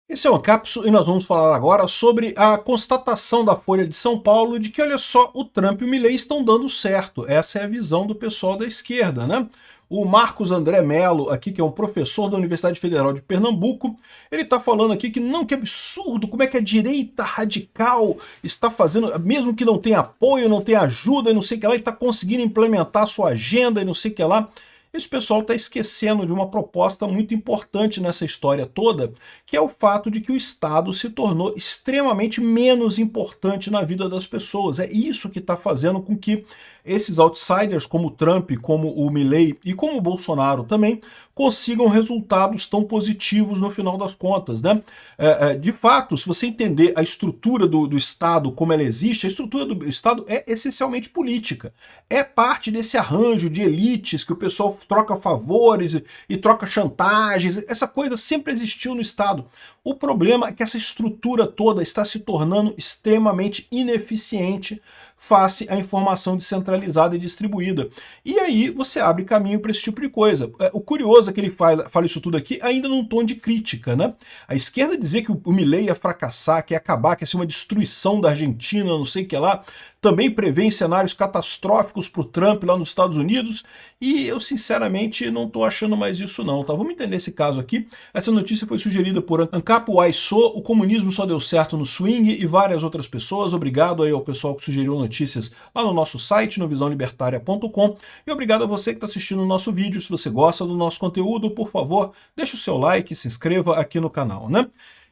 Esse é o Ancapso e nós vamos falar agora sobre a constatação da Folha de São Paulo de que, olha só, o Trump e o Milei estão dando certo. Essa é a visão do pessoal da esquerda, né? O Marcos André Mello, aqui, que é um professor da Universidade Federal de Pernambuco, ele está falando aqui que não, que absurdo, como é que a direita radical está fazendo, mesmo que não tenha apoio, não tenha ajuda e não sei o que lá, ele está conseguindo implementar a sua agenda e não sei o que lá. Esse pessoal está esquecendo de uma proposta muito importante nessa história toda, que é o fato de que o Estado se tornou extremamente menos importante na vida das pessoas. É isso que está fazendo com que esses outsiders, como o Trump, como o Milley e como o Bolsonaro também, consigam resultados tão positivos no final das contas, né? De fato, se você entender a estrutura do Estado como ela existe, a estrutura do Estado é essencialmente política. É parte desse arranjo de elites que o pessoal troca favores e troca chantagens. Essa coisa sempre existiu no Estado. O problema é que essa estrutura toda está se tornando extremamente ineficiente face à informação descentralizada e distribuída. E aí você abre caminho para esse tipo de coisa. O curioso é que ele fala isso tudo aqui ainda num tom de crítica, né? A esquerda dizer que o Milei ia fracassar, que ia acabar, que ia ser uma destruição da Argentina, não sei o que lá, também prevê cenários catastróficos para o Trump lá nos Estados Unidos, e eu sinceramente não estou achando mais isso não, tá? Vamos entender esse caso aqui. Essa notícia foi sugerida por Ancapo Aiso, o comunismo só deu certo no swing, e várias outras pessoas. Obrigado aí ao pessoal que sugeriu notícias lá no nosso site, no visãolibertaria.com, e obrigado a você que está assistindo o nosso vídeo. Se você gosta do nosso conteúdo, por favor, deixe o seu like, se inscreva aqui no canal, né?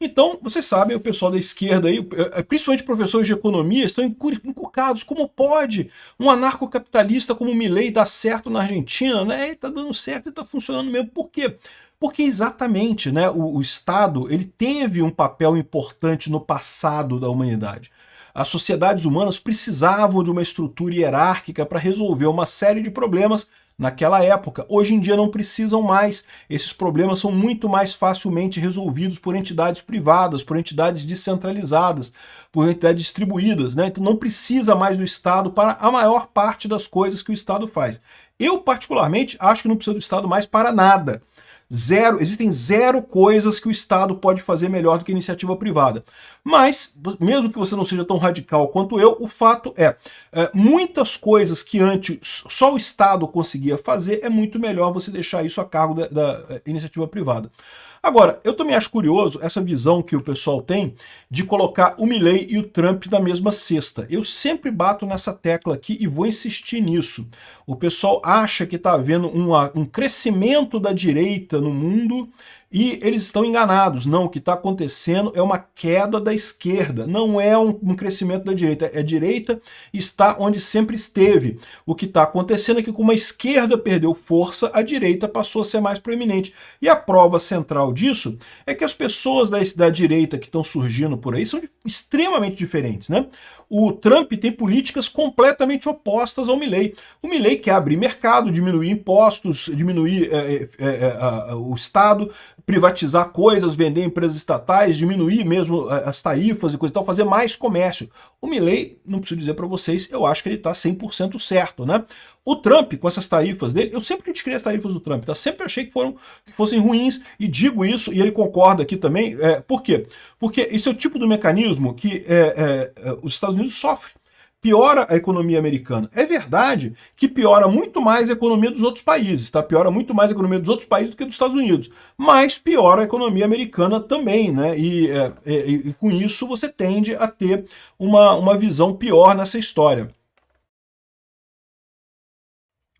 Então, vocês sabem, o pessoal da esquerda aí, principalmente professores de economia, estão encucados. Como pode um anarcocapitalista como o Milei dar certo na Argentina? Né? Ele está dando certo e está funcionando mesmo. Por quê? Porque exatamente, né, o Estado ele teve um papel importante no passado da humanidade. As sociedades humanas precisavam de uma estrutura hierárquica para resolver uma série de problemas naquela época. Hoje em dia não precisam mais. Esses problemas são muito mais facilmente resolvidos por entidades privadas, por entidades descentralizadas, por entidades distribuídas, né? Então não precisa mais do Estado para a maior parte das coisas que o Estado faz. Eu, particularmente, acho que não precisa do Estado mais para nada. Existem zero coisas que o Estado pode fazer melhor do que a iniciativa privada. Mas, mesmo que você não seja tão radical quanto eu, o fato muitas coisas que antes só o Estado conseguia fazer, é muito melhor você deixar isso a cargo da iniciativa privada. Agora, eu também acho curioso essa visão que o pessoal tem de colocar o Milley e o Trump na mesma cesta. Eu sempre bato nessa tecla aqui e vou insistir nisso. O pessoal acha que está havendo um crescimento da direita no mundo e eles estão enganados. Não, o que está acontecendo é uma queda da esquerda, não é um crescimento da direita. A direita está onde sempre esteve. O que está acontecendo é que, como a esquerda perdeu força, a direita passou a ser mais proeminente. E a prova central disso é que as pessoas da direita que estão surgindo por aí são extremamente diferentes, né? O Trump tem políticas completamente opostas ao Milley. O Milley quer abrir mercado, diminuir impostos, diminuir o Estado, privatizar coisas, vender empresas estatais, diminuir mesmo as tarifas e coisa e tal, fazer mais comércio. O Milley, não preciso dizer para vocês, eu acho que ele está 100% certo, né? O Trump, com essas tarifas dele, eu sempre critiquei as tarifas do Trump, tá? Sempre achei que fossem ruins, e digo isso, e ele concorda aqui também. Por quê? Porque esse é o tipo de mecanismo que os Estados Unidos sofrem. Piora a economia americana. É verdade que piora muito mais a economia dos outros países, tá? Piora muito mais a economia dos outros países do que dos Estados Unidos. Mas piora a economia americana também, né? E com isso você tende a ter uma visão pior nessa história.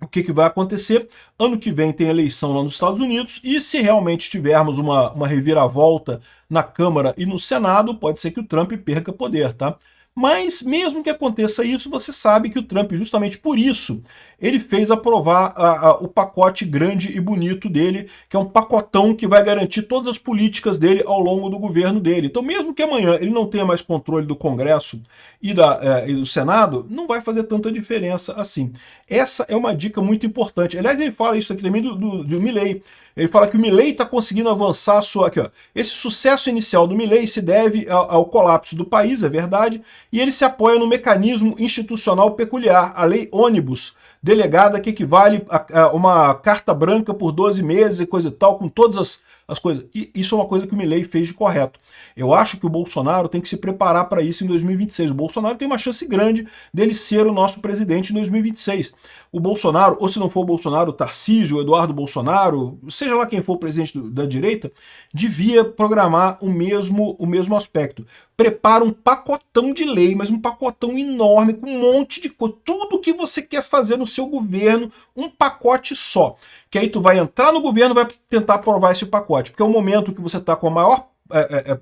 O que vai acontecer? Ano que vem tem eleição lá nos Estados Unidos, e se realmente tivermos uma reviravolta na Câmara e no Senado, pode ser que o Trump perca poder, tá? Mas mesmo que aconteça isso, você sabe que o Trump, justamente por isso, ele fez aprovar o pacote grande e bonito dele, que é um pacotão que vai garantir todas as políticas dele ao longo do governo dele. Então, mesmo que amanhã ele não tenha mais controle do Congresso e do Senado, não vai fazer tanta diferença assim. Essa é uma dica muito importante. Aliás, ele fala isso aqui também do Milley. Ele fala que o Milley está conseguindo avançar aqui, ó. Esse sucesso inicial do Milley se deve ao colapso do país, é verdade, e ele se apoia no mecanismo institucional peculiar, a lei ônibus, delegada que equivale a uma carta branca por 12 meses e coisa e tal, com todas as coisas. E isso é uma coisa que o Milei fez de correto. Eu acho que o Bolsonaro tem que se preparar para isso em 2026. O Bolsonaro tem uma chance grande dele ser o nosso presidente em 2026. O Bolsonaro, ou se não for o Bolsonaro, o Tarcísio, o Eduardo Bolsonaro, seja lá quem for o presidente da direita, devia programar o mesmo aspecto. Prepara um pacotão de lei, mas um pacotão enorme, com um monte de coisa, tudo que você quer fazer no seu governo, um pacote só. Que aí tu vai entrar no governo e vai tentar aprovar esse pacote, porque é o momento que você está com a maior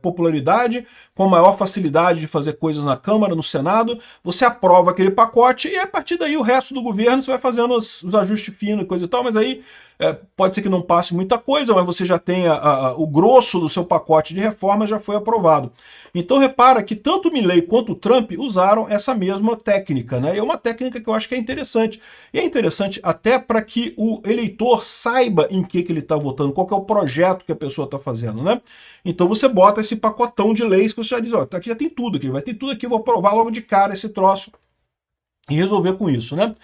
popularidade, com a maior facilidade de fazer coisas na Câmara, no Senado, você aprova aquele pacote e a partir daí o resto do governo você vai fazendo os ajustes finos e coisa e tal, mas aí pode ser que não passe muita coisa, mas você já tem o grosso do seu pacote de reforma já foi aprovado. Então repara que tanto o Milei quanto o Trump usaram essa mesma técnica, né? E é uma técnica que eu acho que é interessante. E é interessante até para que o eleitor saiba em que ele está votando, qual que é o projeto que a pessoa está fazendo, né? Então você bota esse pacotão de leis que você já diz, ó, aqui já tem tudo, aqui vai ter tudo aqui, vou aprovar logo de cara esse troço e resolver com isso, né?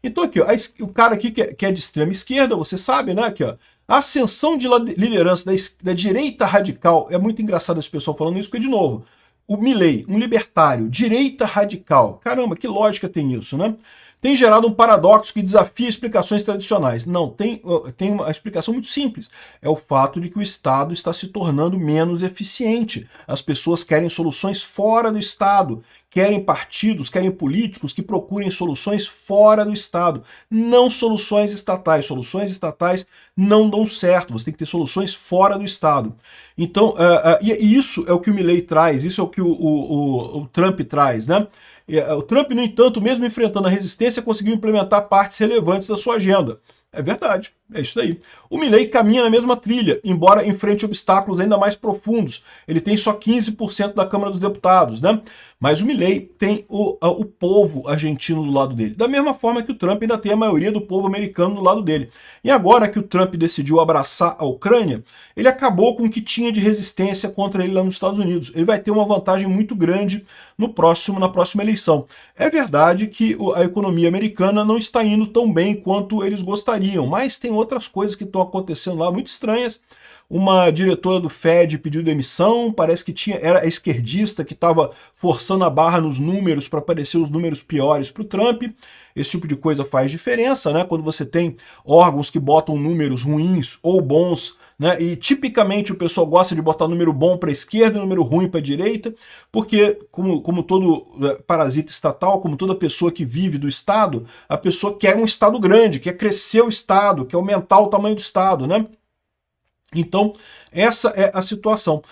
Então aqui, ó, o cara aqui que é de extrema esquerda, você sabe, né? Aqui, ó, a ascensão de liderança da direita radical, é muito engraçado esse pessoal falando isso, porque, de novo, o Milei, um libertário, direita radical, caramba, que lógica tem isso, né? Tem gerado um paradoxo que desafia explicações tradicionais. Não, tem uma explicação muito simples. É o fato de que o Estado está se tornando menos eficiente. As pessoas querem soluções fora do Estado, querem partidos, querem políticos que procurem soluções fora do Estado, não soluções estatais. Soluções estatais não dão certo, você tem que ter soluções fora do Estado. Então, e isso é o que o Milei traz, isso é o que o Trump traz, né? O Trump, no entanto, mesmo enfrentando a resistência, conseguiu implementar partes relevantes da sua agenda. É verdade, é isso aí. O Milei caminha na mesma trilha, embora enfrente obstáculos ainda mais profundos. Ele tem só 15% da Câmara dos Deputados, né? Mas o Milei tem o povo argentino do lado dele. Da mesma forma que o Trump ainda tem a maioria do povo americano do lado dele. E agora que o Trump decidiu abraçar a Ucrânia, ele acabou com o que tinha de resistência contra ele lá nos Estados Unidos. Ele vai ter uma vantagem muito grande na próxima eleição. É verdade que a economia americana não está indo tão bem quanto eles gostariam, mas tem outras coisas que estão acontecendo lá muito estranhas. Uma diretora do Fed pediu demissão, parece que era a esquerdista que estava forçando a barra nos números para aparecer os números piores para o Trump. Esse tipo de coisa faz diferença, né? Quando você tem órgãos que botam números ruins ou bons, né? E tipicamente o pessoal gosta de botar número bom para a esquerda e número ruim para a direita, porque como todo parasita estatal, como toda pessoa que vive do Estado, a pessoa quer um Estado grande, quer crescer o Estado, quer aumentar o tamanho do Estado, né? Então, essa é a situação.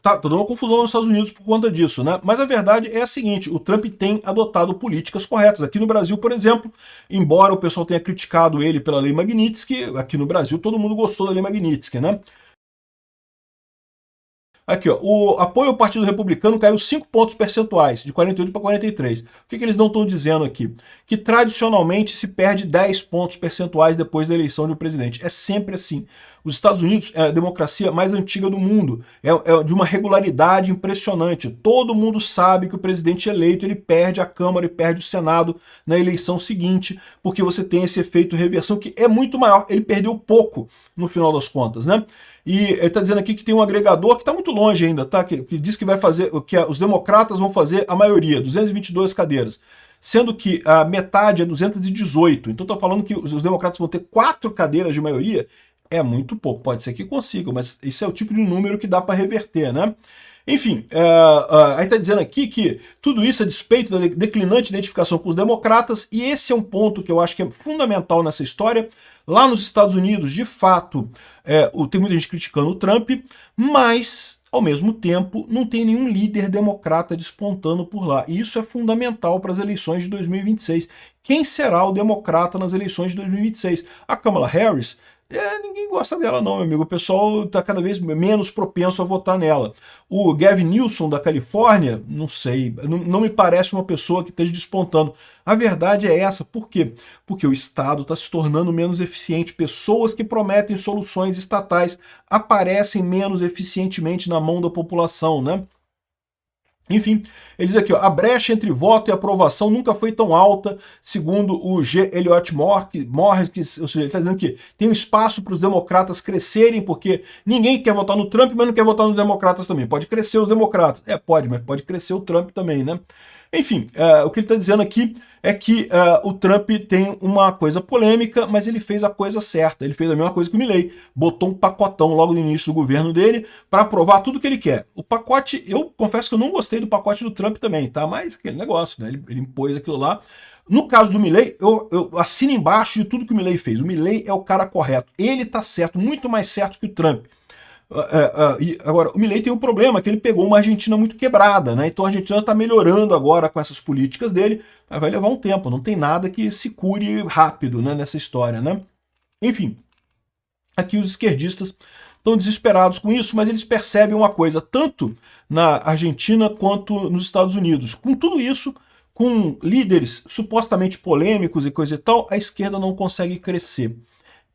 Tá dando uma confusão nos Estados Unidos por conta disso, né? Mas a verdade é a seguinte, o Trump tem adotado políticas corretas. Aqui no Brasil, por exemplo, embora o pessoal tenha criticado ele pela Lei Magnitsky, aqui no Brasil todo mundo gostou da Lei Magnitsky, né? Aqui, ó, o apoio ao Partido Republicano caiu 5 pontos percentuais, de 48 para 43. O que eles não estão dizendo aqui? Que tradicionalmente se perde 10 pontos percentuais depois da eleição de um presidente. É sempre assim. Os Estados Unidos é a democracia mais antiga do mundo, é de uma regularidade impressionante. Todo mundo sabe que o presidente eleito ele perde a Câmara e perde o Senado na eleição seguinte, porque você tem esse efeito reversão que é muito maior. Ele perdeu pouco no final das contas, né? E ele está dizendo aqui que tem um agregador que está muito longe ainda, tá? Que diz que vai fazer, que os democratas vão fazer a maioria, 222 cadeiras. Sendo que a metade é 218. Então está falando que os democratas vão ter 4 cadeiras de maioria. É muito pouco, pode ser que consigam, mas isso é o tipo de número que dá para reverter, né? Enfim, aí está dizendo aqui que tudo isso a despeito da declinante identificação com os democratas, e esse é um ponto que eu acho que é fundamental nessa história. Lá nos Estados Unidos, de fato, tem muita gente criticando o Trump, mas, ao mesmo tempo, não tem nenhum líder democrata despontando por lá. E isso é fundamental para as eleições de 2026. Quem será o democrata nas eleições de 2026? A Kamala Harris? Ninguém gosta dela não, meu amigo. O pessoal está cada vez menos propenso a votar nela. O Gavin Newsom, da Califórnia, não sei, não me parece uma pessoa que esteja despontando. A verdade é essa. Por quê? Porque o Estado está se tornando menos eficiente. Pessoas que prometem soluções estatais aparecem menos eficientemente na mão da população, né? Enfim, ele diz aqui, ó, a brecha entre voto e aprovação nunca foi tão alta, segundo o G. Elliot Morris, ou seja, ele está dizendo que tem um espaço para os democratas crescerem, porque ninguém quer votar no Trump, mas não quer votar nos democratas também. Pode crescer os democratas. Pode, mas pode crescer o Trump também, né? Enfim, o que ele está dizendo aqui é que o Trump tem uma coisa polêmica, mas ele fez a coisa certa. Ele fez a mesma coisa que o Milei. Botou um pacotão logo no início do governo dele para aprovar tudo que ele quer. O pacote, eu confesso que eu não gostei do pacote do Trump também, tá? Mas aquele negócio, né? Ele impôs aquilo lá. No caso do Milei, eu assino embaixo de tudo que o Milei fez. O Milei é o cara correto. Ele tá certo, muito mais certo que o Trump. Agora, o Milei tem um problema, que ele pegou uma Argentina muito quebrada, né? Então a Argentina está melhorando agora com essas políticas dele, mas vai levar um tempo, não tem nada que se cure rápido, né, nessa história, né? Enfim, aqui os esquerdistas estão desesperados com isso, mas eles percebem uma coisa, tanto na Argentina quanto nos Estados Unidos. Com tudo isso, com líderes supostamente polêmicos e coisa e tal, a esquerda não consegue crescer.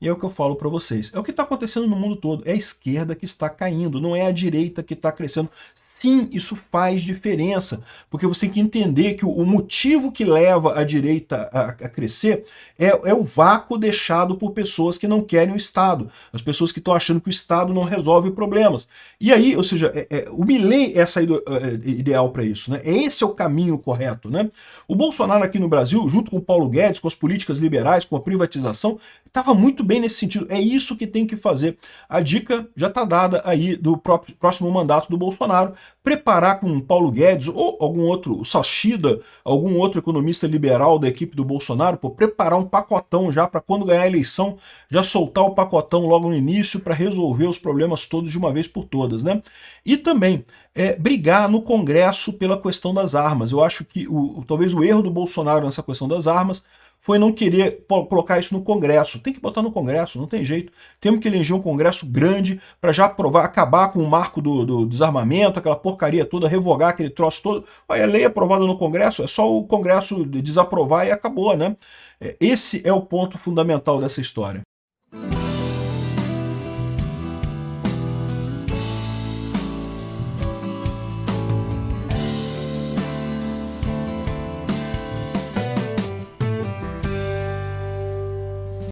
E é o que eu falo para vocês. É o que está acontecendo no mundo todo. É a esquerda que está caindo, não é a direita que está crescendo. Sim, isso faz diferença, porque você tem que entender que o motivo que leva a direita a crescer é o vácuo deixado por pessoas que não querem o Estado, as pessoas que estão achando que o Estado não resolve problemas. E aí, ou seja, o Milei é a saída ideal para isso, né? Esse é o caminho correto, né? O Bolsonaro aqui no Brasil, junto com o Paulo Guedes, com as políticas liberais, com a privatização, estava muito bem nesse sentido. É isso que tem que fazer. A dica já está dada aí do próximo mandato do Bolsonaro, preparar com Paulo Guedes ou algum outro, Sachida, algum outro economista liberal da equipe do Bolsonaro, preparar um pacotão já para quando ganhar a eleição, já soltar o pacotão logo no início para resolver os problemas todos de uma vez por todas, né? E também brigar no Congresso pela questão das armas. Eu acho que talvez o erro do Bolsonaro nessa questão das armas foi não querer colocar isso no Congresso. Tem que botar no Congresso, não tem jeito. Temos que eleger um Congresso grande para já aprovar, acabar com o marco do desarmamento, aquela porcaria toda, revogar aquele troço todo. Olha, a lei aprovada no Congresso, é só o Congresso desaprovar e acabou, né? Esse é o ponto fundamental dessa história.